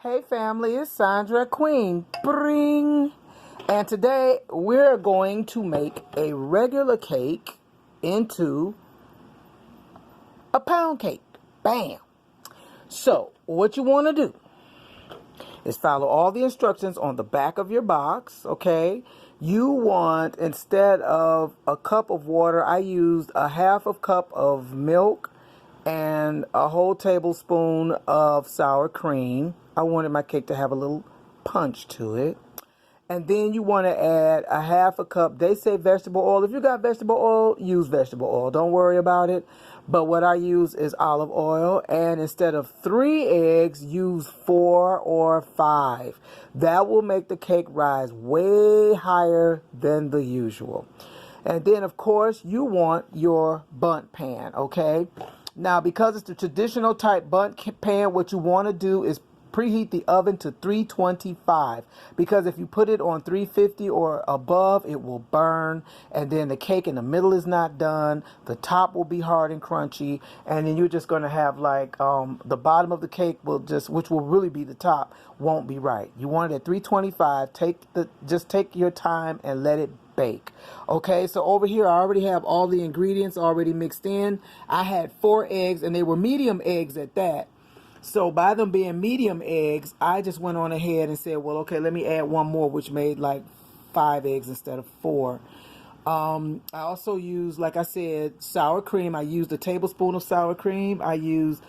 Hey family, it's Sandra Queen. Bring. And today we're going to make a regular cake into a pound cake. Bam. So what you want to do is follow all the instructions on the back of your box, okay? You want, instead of a cup of water, I used a half a cup of milk and a whole tablespoon of sour cream. I wanted my cake to have a little punch to it. And then you want to add a half a cup. They say vegetable oil. If you got vegetable oil, use vegetable oil. Don't worry about it. But what I use is olive oil. And instead of 3 eggs, use 4 or 5. That will make the cake rise way higher than the usual. And then, of course, you want your bundt pan, okay? Now, because it's the traditional type bundt pan, what you want to do is preheat the oven to 325, because if you put it on 350 or above, it will burn, and then the cake in the middle is not done. The top will be hard and crunchy, and then you're just going to have like the bottom of the cake will which will really be the top, won't be right. You want it at 325. Just take your time and let it bake. Okay, so over here I already have all the ingredients already mixed in. I had 4 eggs, and they were medium eggs at that. So by them being medium eggs, I just went on ahead and said, well, okay, let me add one more, which made like 5 eggs instead of 4. I also used, like I said, sour cream. I used a tablespoon of sour cream. I used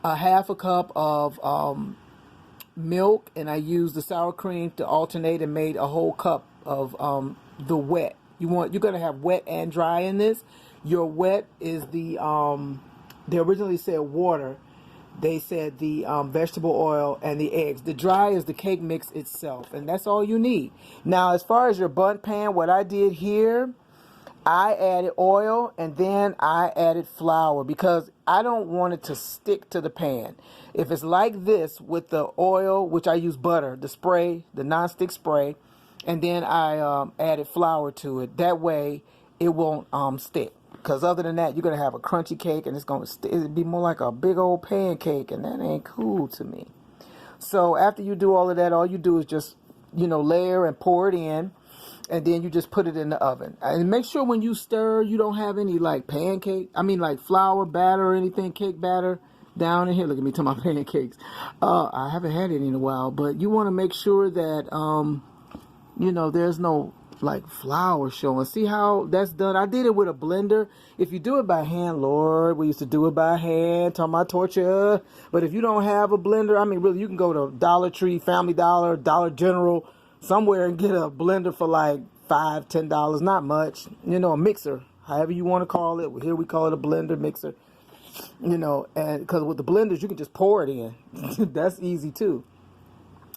a half a cup of milk, and I used the sour cream to alternate and made a whole cup of the wet. You're going to have wet and dry in this. Your wet is they originally said water. They said the vegetable oil and the eggs. The dry is the cake mix itself, and that's all you need. Now, as far as your bundt pan, what I did here, I added oil and then I added flour because I don't want it to stick to the pan. If it's like this with the oil, which I use butter, the spray, the nonstick spray, and then I added flour to it. That way, it won't stick. Because other than that, you're going to have a crunchy cake, and it'll be more like a big old pancake, and that ain't cool to me. So after you do all of that, all you do is just, layer and pour it in, and then you just put it in the oven. And make sure when you stir, you don't have any like flour batter or anything, cake batter down in here. Look at me to my pancakes. I haven't had it in a while, but you want to make sure that, there's no like flour showing. See how that's done? I did it with a blender. If you do it by hand, Lord, we used to do it by hand, talking about torture. But if you don't have a blender, I mean, really, you can go to Dollar Tree, Family Dollar, Dollar General, somewhere and get a blender for like $5, $10, not much. A mixer, however you want to call it. Here we call it a blender mixer. And because with the blenders, you can just pour it in. That's easy too.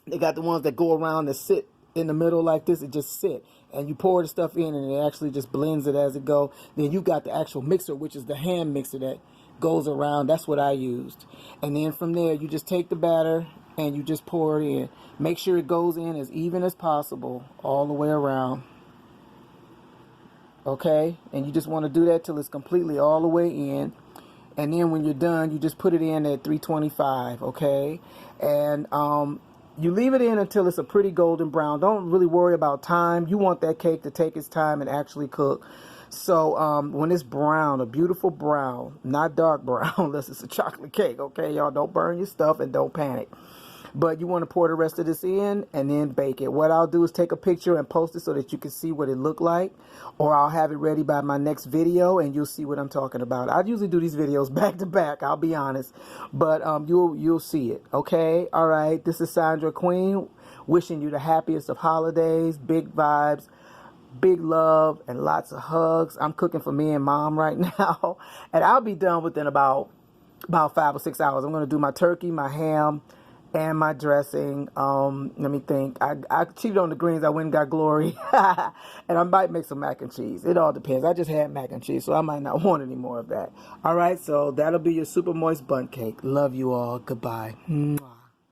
They got the ones that go around that sit in the middle like this. It just sit, and you pour the stuff in, and it actually just blends it as it go. Then you got the actual mixer, which is the hand mixer that goes around. That's what I used. And then from there, you just take the batter and you just pour it in. Make sure it goes in as even as possible all the way around. Okay, and you just want to do that till it's completely all the way in. And then when you're done, you just put it in at 325. Okay, and you leave it in until it's a pretty golden brown. Don't really worry about time. You want that cake to take its time and actually cook. So when it's brown, a beautiful brown, not dark brown, unless it's a chocolate cake, okay, y'all? Don't burn your stuff and don't panic. But you want to pour the rest of this in and then bake it. What I'll do is take a picture and post it so that you can see what it looked like. Or I'll have it ready by my next video and you'll see what I'm talking about. I usually do these videos back to back, I'll be honest. But you'll see it, okay? All right, this is Sandra Queen, wishing you the happiest of holidays, big vibes, big love, and lots of hugs. I'm cooking for me and Mom right now. And I'll be done within about 5 or 6 hours. I'm going to do my turkey, my ham, and my dressing. Let me think. I cheated on the greens. I went and got glory. And I might make some mac and cheese. It all depends. I just had mac and cheese, so I might not want any more of that. All right, so that'll be your super moist bundt cake. Love you all. Goodbye. Mwah.